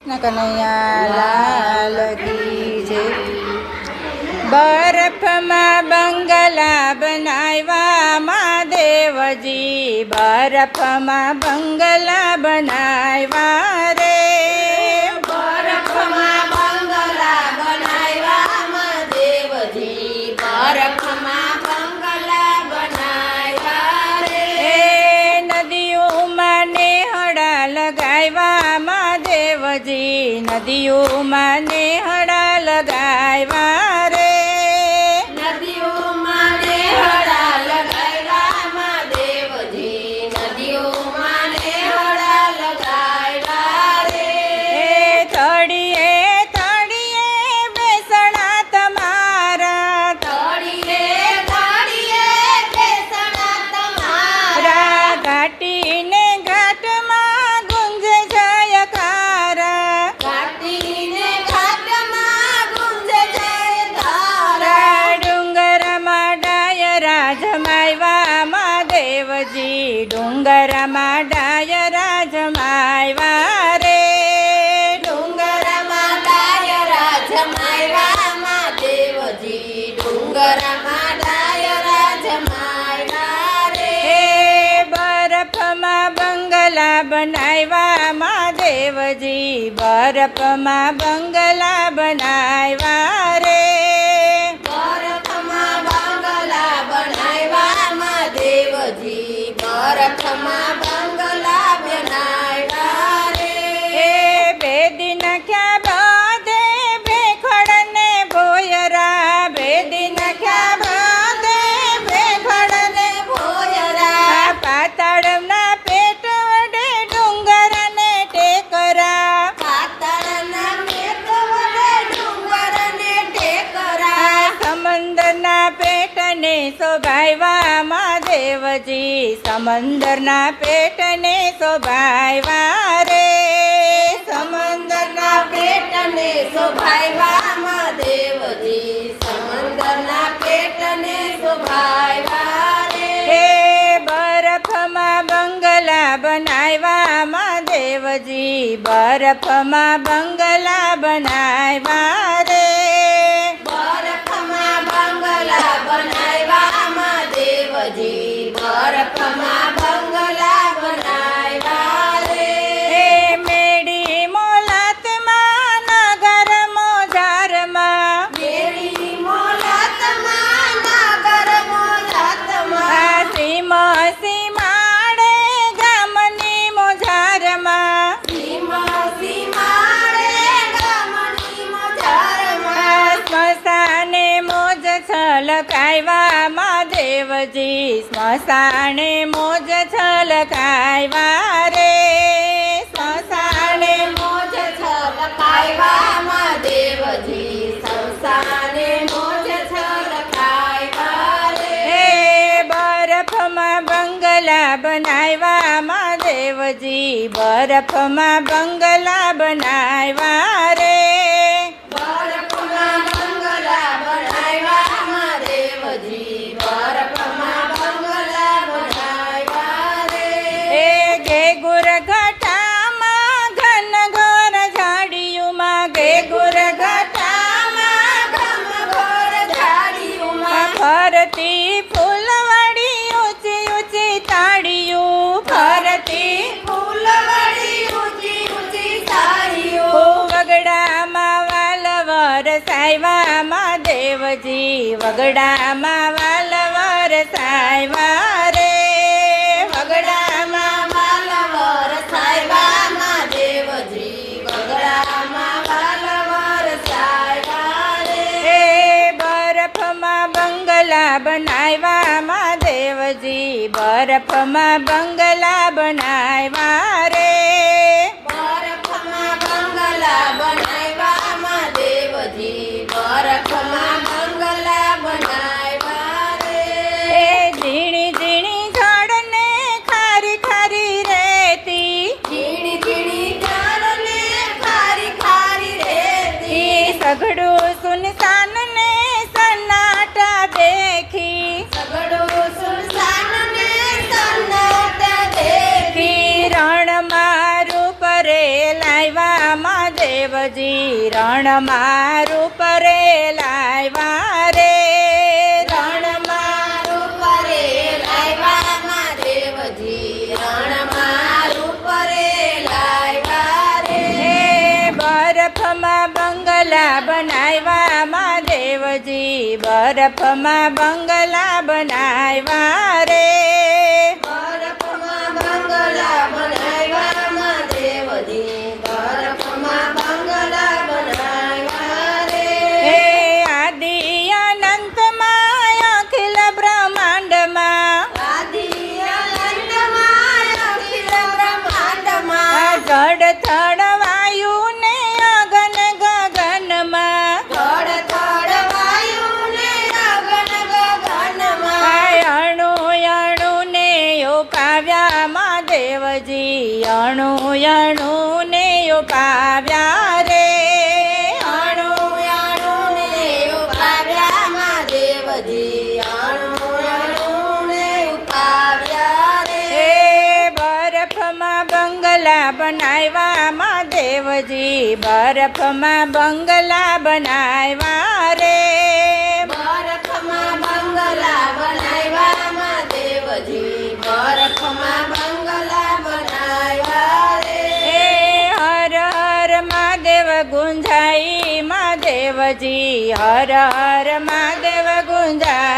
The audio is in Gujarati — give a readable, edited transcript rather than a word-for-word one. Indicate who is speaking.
Speaker 1: કનૈયા લાલ કી જય। બરફમાં બંગલા બનાવ્યા મહાદેવજી, બરફમાં બંગલા બનાવ્યા રે।
Speaker 2: બરફમાં બંગલા બનાવ્યા મહાદેવજી, બરફમાં બંગલા બનાવ્યા રે।
Speaker 1: એ નદીઓમાં નેહડા લગાવ્યા મહાદેવજી, નદીઓમાં નેહડા લગાવ્યા રે।
Speaker 2: નદીઓમાં નેહડા લગાવ્યા મહાદેવજી, નદીઓમાં નેહડા લગાવ્યા રે।
Speaker 1: એ તળિયે તળિયે બેસણા તમારા,
Speaker 2: તળિયે તળિયે બેસણા તમારા,
Speaker 1: ઘાટીને ઘાટમાં ગુંજે જયકારા।
Speaker 2: ઘાટીને ઘાટમાં ગુંજે જયકારા।
Speaker 1: ડુંગરમાં ડાયરા જમાવ્યા મહાદેવજી, ડુંગરમાં ડાયરા જમાવ્યા રે।
Speaker 2: ડુંગરમાં ડાયરા જમાવ્યા મહાદેવજી, ડુંગરમાં ડાયરા જમાવ્યા રે।
Speaker 1: એ બરફમાં બંગલા બનાવ્યા મહાદેવજી, બરફમાં બંગલા બનાવ્યા રે।
Speaker 2: બરફમાં બંગલા બનાવ્યા મહાદેવજી, બરફમાં બંગલા બનાવ્યા રે।
Speaker 1: એ બેદી નાખ્યા બધે ભેખડને ભોયરા, બેદી નાખ્યા બધે ભેખડને
Speaker 2: ભોયરા,
Speaker 1: પાતાળના પેટ વડે ડુંગરને ટેકરા।
Speaker 2: પાતાળના પેટ વડે ડુંગરને ટેકરા।
Speaker 1: સમંદરના પેટને શોભાવ્યા મહાદેવજી, સમંદરના પેટને શોભાવ્યા રે। સમંદરના
Speaker 2: પેટને શોભાવ્યા મહાદેવજી, સમંદરના પેટને શોભાવ્યા રે।
Speaker 1: હે બરફમાં બંગલા બનાવ્યા મહાદેવજી, બરફમાં બંગલા બનાવ્યા રે।
Speaker 2: બરફમાં બંગલા બનાવ્યા મહાદેવજી, બરફમાં બંગલા બનાવ્યા રે।
Speaker 1: હે મેડી મોલાતમાં નગર મોજારમાં,
Speaker 2: મેરી મોલાતમાં નગર મોલાતમાં,
Speaker 1: સીમા સીમાડે ગામની મોજારમાં,
Speaker 2: સીમા સીમાડે ગામની મોજારમાં,
Speaker 1: સ્મશાને મોજ છલકાવ્યા મહાદેવજી, સ્મશાને મોજ છલકાવ્યા રે। સ્મશાને
Speaker 2: મોજ છલકાવ્યા મહાદેવજી, સંસાને મોજ છલકાવ્યા રે।
Speaker 1: હે બરફમાં બંગલા બનાવ્યા મહાદેવજી, બરફમાં બંગલા બનાવ્યા રે।
Speaker 2: બરફમાં બંગલા બનાવ્યા મહાદેવજી, બરફમાં બંગલા બનાવ્યા રે।
Speaker 1: એ ઘેગુર ઘટામાં ઘન ઘોર ઝાડિયુંમાં, ઘેગુર ઘટામાં
Speaker 2: ઘનઘોર ઝાડીઓમાં,
Speaker 1: ફરતી ફૂલવાળી ઊંચી ઊંચી તાળીયું, ફરતી
Speaker 2: ફૂલવડી ઊંચી ઊંચી સાડીઓ,
Speaker 1: વગડામાં વાલ વરસાવ્યા મહાદેવજી, વગડામાં વાલ વરસાવ્યા રે। વગડામાં
Speaker 2: વાલવર સાહેબા મહાદેવજી, વગડામાં વાલવર સાહેબા રે।
Speaker 1: એ બરફમાં બંગલા બનાવ્યા મહાદેવજી, બરફમાં બંગલા બનાવ્યા રે।
Speaker 2: બરફમાં બંગલા બનાવ્યા મહાદેવજી, બરફમાં બંગલા બનાવ્યા રે।
Speaker 1: એ ઝીણી ઝીણી ઝાડને ખારી ખારી રેતી,
Speaker 2: ઝીણી ઝીણી ઝાડને ખારી ખારી રેતી,
Speaker 1: સઘળું સુનસાન ને સન્નાટા દેખી,
Speaker 2: સગડું સુનસાન ને સન્નાટા દેખી,
Speaker 1: કિરણ મારું પરે લાવ્યા મહાદેવ મહાદેવજી રણમાં રૂપ રે લાવ્યા રે રણમાં
Speaker 2: રૂપ રે લાવ્યા મહાદેવજી રણમાં રૂપ રે લાવ્યા રે
Speaker 1: હે બરફમાં બંગલા બનાવ્યા મહાદેવજી બરફમાં બંગલા બનાવ્યા રે
Speaker 2: બરફમાં બંગલા બનાવ્યા મહાદેવજી બરફમાં બંગલા બનાવ્યા રે
Speaker 1: હે આદિ અનંતમાં અખિલ બ્રહ્માંડમાં
Speaker 2: આદિ અનંતમાં અખિલ બ્રહ્માંડમાં
Speaker 1: જડ થડ વાયુ ને અગન ગગનમાં
Speaker 2: થડ થડ વાયુ ને અગન ગગનમાં
Speaker 1: અણુ અણુ ને ઉપાવ્યા મહાદેવજી અણુ અણુ ને ઉપાવ્યા રે
Speaker 2: અણુ અણુ ને ઉપાવ્યા મહાદેવજી અણુ અણુ ને ઉપાવ્યા રે
Speaker 1: હે બરફમાં બંગલા બનાવ્યા મહાદેવજી બરફમાં બંગલા બનાવ્યા રે
Speaker 2: બરફમાં બંગલા બનાવ્યા મહાદેવજી બરફમાં બંગલા બનાવ્યા રે
Speaker 1: હે હર હર મહાદેવ ગુંજાઈ મહાદેવજી હર હર મહાદેવ ગુંજાઈ